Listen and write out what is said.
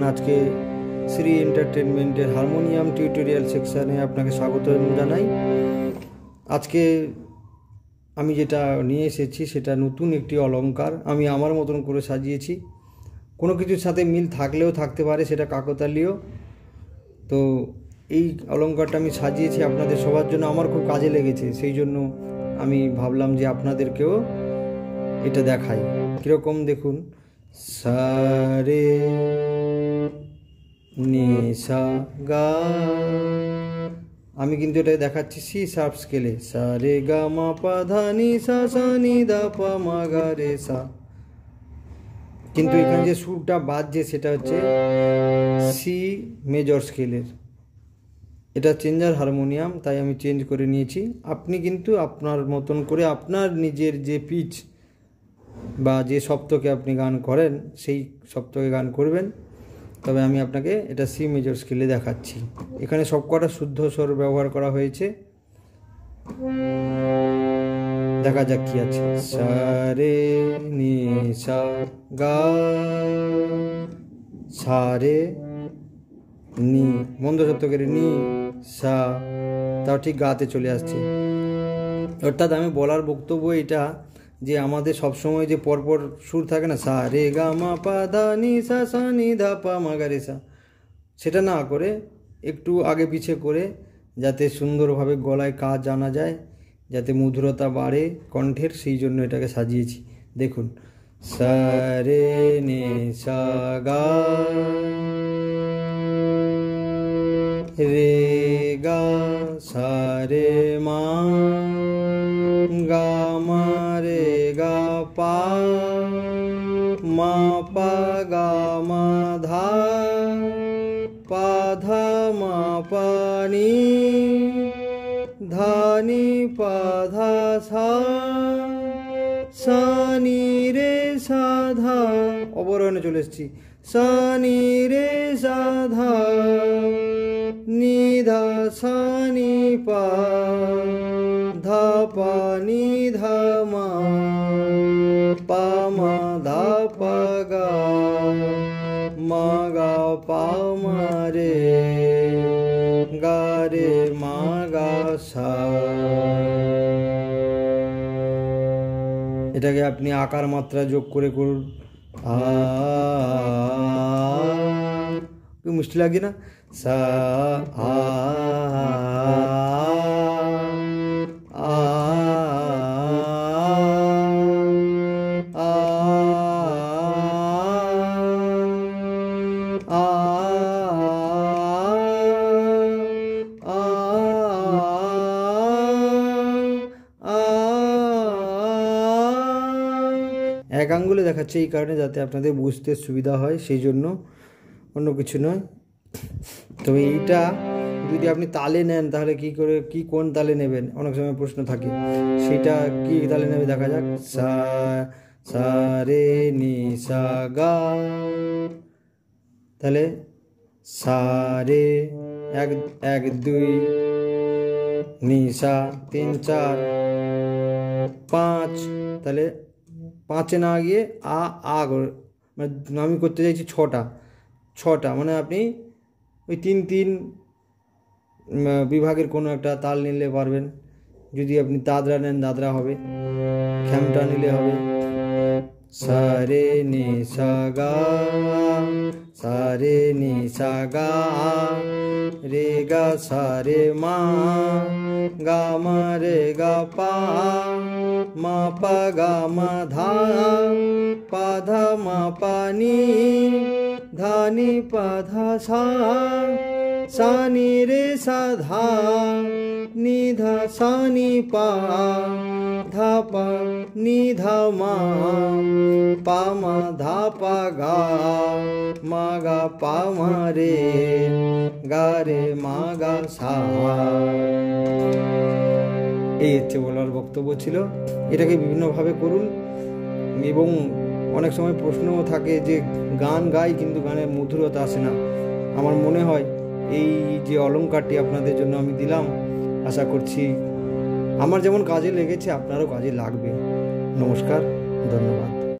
আজকে শ্রী এন্টারটেনমেন্টের harmonium tutorial সেকশানে আপনাকে স্বাগত জানাই। আজকে আমি যেটা নিয়ে এসেছি সেটা নতুন একটি অলংকার আমি আমার মতন করে সাজিয়েছি। কোনো কিছুর সাথে মিল থাকলেও থাকতে পারে, সেটা কাকতালীয়। তো এই অলংকারটা আমি সাজিয়েছি আপনাদের সবার জন্য, আমার খুব কাজে লেগেছে, সেই জন্য আমি ভাবলাম যে আপনাদেরকেও এটা দেখাই। কীরকম দেখুন, সা রে নি সা গা, আমি কিন্তু এটা দেখাচ্ছি সি শার্প স্কেলে, সা রে গা মা পা ধা নি সা সা নি দা পা মা গা রে সা। কিন্তু এখানে যে সুরটা বাজছে সেটা হচ্ছে সি মেজর স্কেলের। এটা চেঞ্জার হারমোনিয়াম, তাই আমি চেঞ্জ করে নিয়েছি। আপনি কিন্তু আপনার মতন করে আপনার নিজের যে পিচ বা যে সপ্তকে আপনি গান করেন সেই সপ্তকে গান করবেন। তবে আমি আপনাকে এটা সি মেজর স্কেলে দেখাচ্ছি। এখানে সবকটা শুদ্ধ স্বর ব্যবহার করা হয়েছে। দেখা যাক কি আছে। সা রে নি সা গা, সা রে নি, মন্দ সপ্তকের নি সা, তাও ঠিক গাতে চলে আসছে। অর্থাৎ আমি বলার বক্তব্য এটা যে আমাদের সবসময় যে পরপর সুর থাকে না, সা রে গা মা পা ধা নি সা সা নি ধা পা মা গা রে সা, সেটা না করে একটু আগে পিছে করে, যাতে সুন্দরভাবে গলায় কাজ জানা যায়, যাতে মধুরতা বাড়ে কণ্ঠের, সেই জন্য এটাকে সাজিয়েছি। দেখুন, সা রে নি সা গা, রে গা সা রে মা, গা মা রে গা পা, মা পা গা মা ধা, পা ধা মা পা নি, ধা নি পা ধা সা, সা নি রে সা ধা, অবরোহণে চলে এসেছি, সা নি রে সা ধা, নি ধা সা নি পা, ধা পা নি ধা মা, পা মা ধা পা গা, মা গা পা মা রে, গা রে মা গা সা। এটাকে আপনি আকার মাত্রা যোগ করে করুন। মুশকিল লাগে না? সা আ আ এক আঙ্গুলে দেখাচ্ছে এই কারণে যাতে আপনাদের বুঝতে সুবিধা হয়, সেই জন্য, অন্য কিছু নয়। তবে এইটা যদি আপনি তালে নেন তাহলে কি করে, কি কোন তালে নেবেন অনেক সময় প্রশ্ন থাকে, সেটা কি তালে নেবে দেখা যাক। সা সা রে নি সা গা, তাহলে সা রে 1 1 2, নি সা 3 4 5, তাহলে 5-এ না গিয়ে আ আ মানে আমি করতে চাইছি 6টা, মানে আপনি ওই 3-3 বিভাগের কোনো একটা তাল নিলে পারবেন। যদি আপনি দাদরা নেন দাদরা হবে, খ্যামটা নিলে হবে। সা রে নি সা গা, সা রে নি সা গা, রে গা সা রে মা, গা মা রে গা পা, মা পা গা মা ধা, পা ধা মা পা নি, ধা নি পা ধা সা, সা নি রে সা ধা, নি ধা সা নি পা, ধা পা নি ধা মা, পা মা ধা পা গা, মা গা পা মা রে, গা রে মা গা সা। এই হচ্ছে বলার বক্তব্য ছিল। এটাকে বিভিন্নভাবে করুন। এবং অনেক সময় প্রশ্নও থাকে যে গান গাই কিন্তু গানের মধুরতা আসে না। আমার মনে হয় এই যে অলংকারটি আপনাদের জন্য আমি দিলাম, আশা করছি আমার যেমন কাজে লেগেছে আপনারও কাজে লাগবে। নমস্কার, ধন্যবাদ।